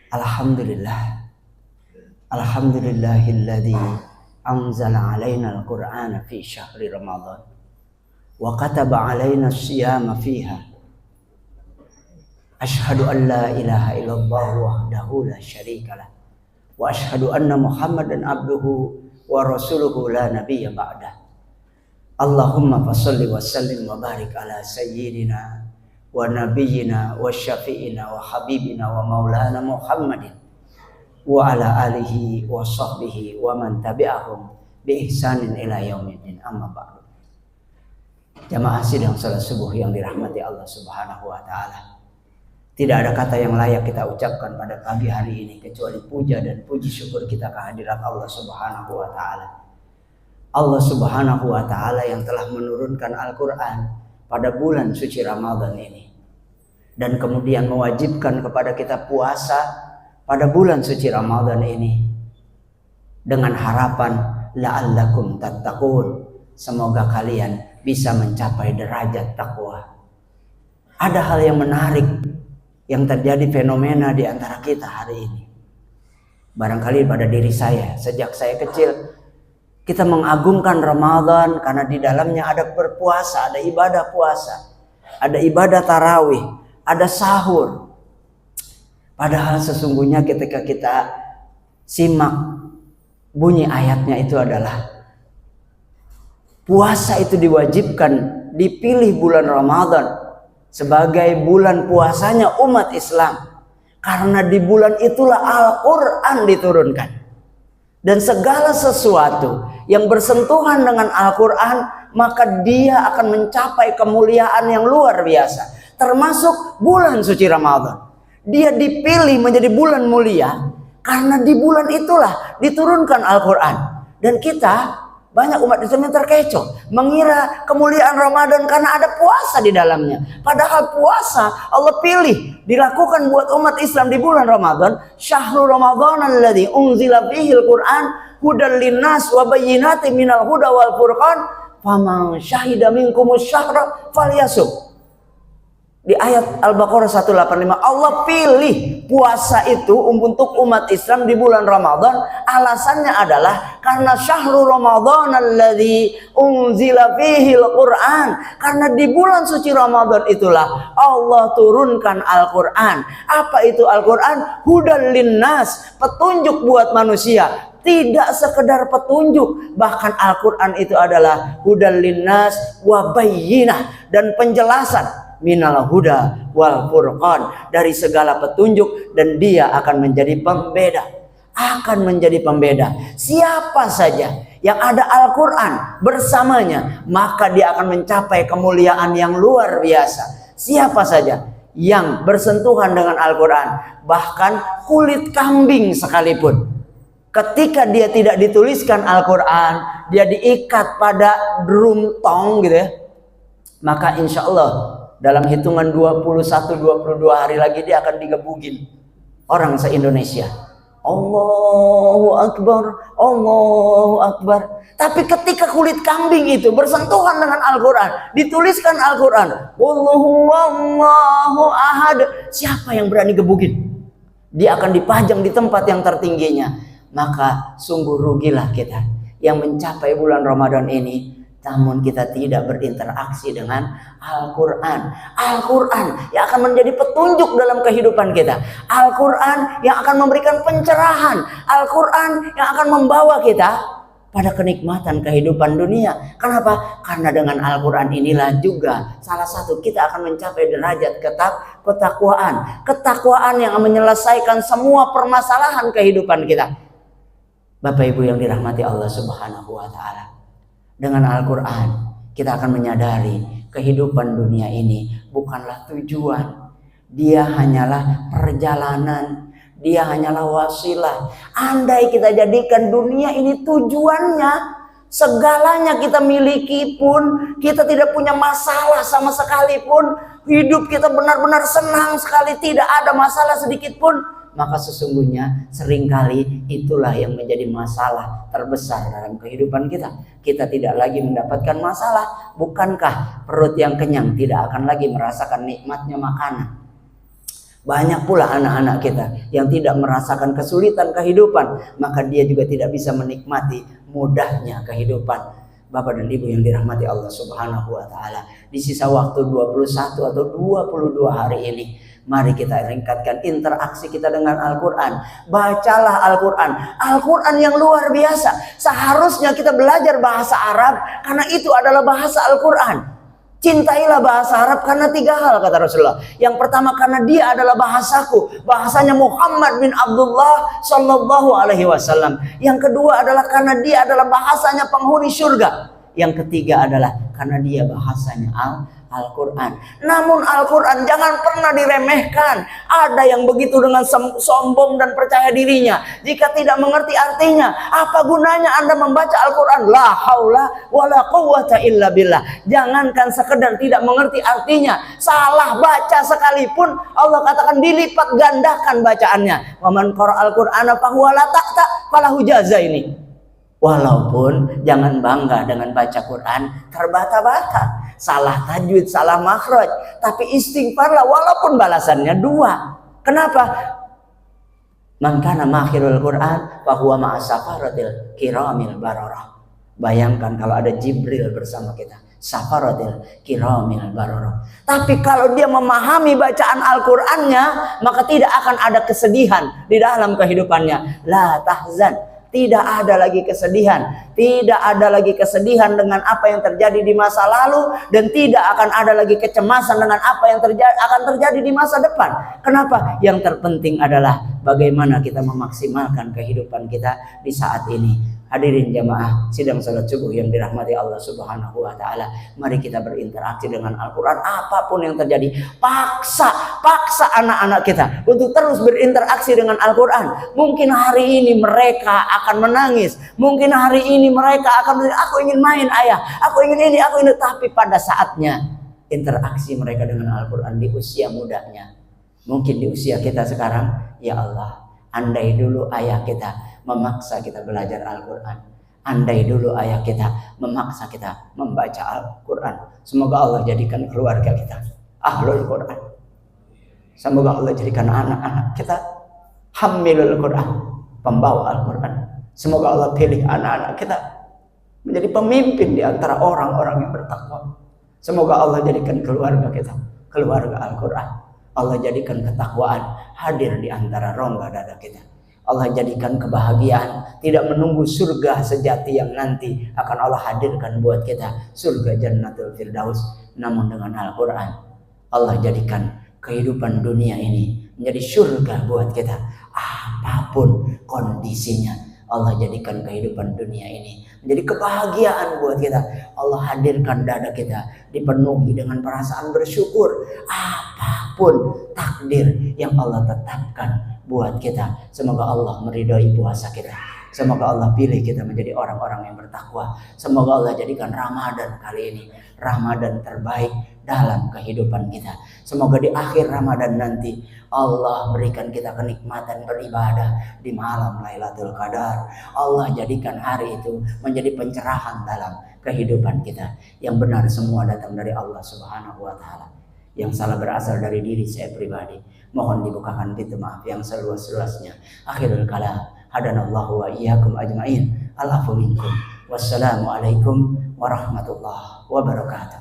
Alhamdulillah. Alhamdulillahilladzi anzala alaina al-Qur'ana fi syahri Ramadan wa kataba alaina as-siyama fiha. Asyhadu an la ilaha illallah wahdahu la syarikalah wa asyhadu anna Muhammadan abduhu wa rasuluhu la nabiyya ba'dah. Allahumma fasholli wa sallim wa barik ala sayyidina wa nabiyyina wa syafi'ina wa habibina wa maulana Muhammadin wa ala alihi wa sahbihi wa man tabi'ahum bi ihsanin ila yaumiddin, amma ba'du. Jamaah sidang salat subuh yang dirahmati Allah Subhanahu wa taala. Tidak ada kata yang layak kita ucapkan pada pagi hari ini kecuali puja dan puji syukur kita kehadirat Allah Subhanahu wa taala. Allah Subhanahu wa taala yang telah menurunkan Al-Qur'an pada bulan suci Ramadan ini dan kemudian mewajibkan kepada kita puasa pada bulan suci Ramadan ini dengan harapan la'allakum tattaqun, semoga kalian bisa mencapai derajat takwa. Ada hal yang menarik yang terjadi fenomena di antara kita hari ini. Barangkali pada diri saya, sejak saya kecil kita mengagungkan Ramadan karena di dalamnya ada berpuasa, ada ibadah puasa, ada ibadah tarawih, ada sahur. Padahal sesungguhnya ketika kita simak bunyi ayatnya itu adalah puasa itu diwajibkan, dipilih bulan Ramadan sebagai bulan puasanya umat Islam. Karena di bulan itulah Al-Quran diturunkan. Dan segala sesuatu yang bersentuhan dengan Al-Quran, maka dia akan mencapai kemuliaan yang luar biasa. Termasuk bulan suci Ramadan. Dia dipilih menjadi bulan mulia karena di bulan itulah diturunkan Al-Quran. Dan kita, banyak umat Islam yang terkecoh mengira kemuliaan Ramadan karena ada puasa di dalamnya. Padahal puasa Allah pilih dilakukan buat umat Islam di bulan Ramadan. Syahrul Ramadan alladzi unzila fihil Qur'an hudal linnas wa bayyinatin minal huda wal furqan faman syahida minkumus syahra falyasum. Di ayat Al-Baqarah 185 Allah pilih puasa itu untuk umat Islam di bulan Ramadan. Alasannya adalah karena syahrul Ramadan alladzi unzila fihil Qur'an, karena di bulan suci Ramadan itulah Allah turunkan Al-Qur'an. Apa itu Al-Qur'an? Hudal linnas, petunjuk buat manusia. Tidak sekedar petunjuk, bahkan Al-Quran itu adalah hudal linnas wa bayyinah, dan penjelasan minal huda wal furqan, dari segala petunjuk, dan dia akan menjadi pembeda. Akan menjadi pembeda. Siapa saja yang ada Al-Quran bersamanya, maka dia akan mencapai kemuliaan yang luar biasa. Siapa saja yang bersentuhan dengan Al-Quran, bahkan kulit kambing sekalipun, ketika dia tidak dituliskan Al-Quran, dia diikat pada drum tong gitu ya, maka insya Allah dalam hitungan 21-22 hari lagi dia akan digebugin orang se-Indonesia. Allahu Akbar, Allahu Akbar. Tapi ketika kulit kambing itu bersentuhan dengan Al-Quran, dituliskan Al-Quran, Allahu ahad, siapa yang berani gebugin? Dia akan dipajang di tempat yang tertingginya. Maka sungguh rugilah kita yang mencapai bulan Ramadan ini namun kita tidak berinteraksi dengan Al-Quran. Al-Quran yang akan menjadi petunjuk dalam kehidupan kita. Al-Quran yang akan memberikan pencerahan. Al-Quran yang akan membawa kita pada kenikmatan kehidupan dunia. Kenapa? Karena dengan Al-Quran inilah juga salah satu kita akan mencapai derajat ketakwaan. Ketakwaan yang menyelesaikan semua permasalahan kehidupan kita. Bapak Ibu yang dirahmati Allah Subhanahu wa taala. Dengan Al-Quran kita akan menyadari kehidupan dunia ini bukanlah tujuan. Dia hanyalah perjalanan. Dia hanyalah wasilah. Andai kita jadikan dunia ini tujuannya, segalanya kita miliki pun, kita tidak punya masalah sama sekali pun, hidup kita benar-benar senang sekali, tidak ada masalah sedikit pun, maka sesungguhnya seringkali itulah yang menjadi masalah terbesar dalam kehidupan kita. Kita tidak lagi mendapatkan masalah. Bukankah perut yang kenyang tidak akan lagi merasakan nikmatnya makanan? Banyak pula anak-anak kita yang tidak merasakan kesulitan kehidupan, maka dia juga tidak bisa menikmati mudahnya kehidupan. Bapak dan Ibu yang dirahmati Allah Subhanahu wa taala, di sisa waktu 21 atau 22 hari ini, mari kita tingkatkan interaksi kita dengan Al-Quran. Bacalah Al-Quran. Al-Quran yang luar biasa. Seharusnya kita belajar bahasa Arab karena itu adalah bahasa Al-Quran. Cintailah bahasa Arab karena 3 hal kata Rasulullah. Yang pertama karena dia adalah bahasaku, bahasanya Muhammad bin Abdullah sallallahu alaihi wasallam. Yang kedua adalah karena dia adalah bahasanya penghuni surga. Yang ketiga adalah karena dia bahasanya Al-Quran. Namun Al-Quran jangan pernah diremehkan. Ada yang begitu dengan sombong dan percaya dirinya. Jika tidak mengerti artinya, apa gunanya Anda membaca Al-Quran? La haula wala quwwata illa billah. Jangankan sekedar tidak mengerti artinya, salah baca sekalipun Allah katakan dilipat gandakan bacaannya. Wa man qara'al Qur'ana fahuwa la taqta falahu jaza ini. Walaupun jangan bangga dengan baca Quran terbata-bata, salah tajwid, salah makhraj, tapi istighfarlah walaupun balasannya 2. Kenapa? Man kana makhirul Quran fa huwa ma'a safaratil kiramil bararah. Bayangkan kalau ada Jibril bersama kita, safaratil kiramil bararah. Tapi kalau dia memahami bacaan Al-Qur'annya, maka tidak akan ada kesedihan di dalam kehidupannya. La tahzan. Tidak ada lagi kesedihan. Tidak ada lagi kesedihan dengan apa yang terjadi di masa lalu. Dan tidak akan ada lagi kecemasan dengan apa yang akan terjadi di masa depan. Kenapa? Yang terpenting adalah bagaimana kita memaksimalkan kehidupan kita di saat ini. Hadirin jamaah sidang salat subuh yang dirahmati Allah Subhanahu wa taala, mari kita berinteraksi dengan Al-Qur'an apapun yang terjadi. Paksa anak-anak kita untuk terus berinteraksi dengan Al-Qur'an. Mungkin hari ini mereka akan menangis, mungkin hari ini mereka akan aku ingin main ayah, aku ingin ini, aku ini, tapi pada saatnya interaksi mereka dengan Al-Qur'an di usia mudanya. Mungkin di usia kita sekarang, ya Allah, andai dulu ayah kita memaksa kita belajar Al-Quran. Andai dulu ayah kita memaksa kita membaca Al-Quran. Semoga Allah jadikan keluarga kita ahlul Quran. Semoga Allah jadikan anak-anak kita hamilul Quran, pembawa Al-Quran. Semoga Allah pilih anak-anak kita menjadi pemimpin di antara orang-orang yang bertakwa. Semoga Allah jadikan keluarga kita keluarga Al-Quran. Allah jadikan ketakwaan hadir di antara rongga dada kita. Allah jadikan kebahagiaan tidak menunggu surga sejati yang nanti akan Allah hadirkan buat kita, surga Jannatul Firdaus. Namun dengan Al-Quran Allah jadikan kehidupan dunia ini menjadi surga buat kita. Apapun kondisinya, Allah jadikan kehidupan dunia ini menjadi kebahagiaan buat kita. Allah hadirkan dada kita dipenuhi dengan perasaan bersyukur. Apapun takdir yang Allah tetapkan buat kita, semoga Allah meridhai puasa kita. Semoga Allah pilih kita menjadi orang-orang yang bertakwa. Semoga Allah jadikan Ramadan kali ini Ramadan terbaik dalam kehidupan kita. Semoga di akhir Ramadan nanti Allah berikan kita kenikmatan beribadah di malam Lailatul Qadar. Allah jadikan hari itu menjadi pencerahan dalam kehidupan kita. Yang benar semua datang dari Allah Subhanahu wa taala. Yang salah berasal dari diri saya pribadi. Mohon dibukakan pintu maaf yang seluas-luasnya. Akhirul kalam, hadanallahu wa iyyakum ajmain. Al-afu minkum. Wassalamualaikum warahmatullahi wabarakatuh.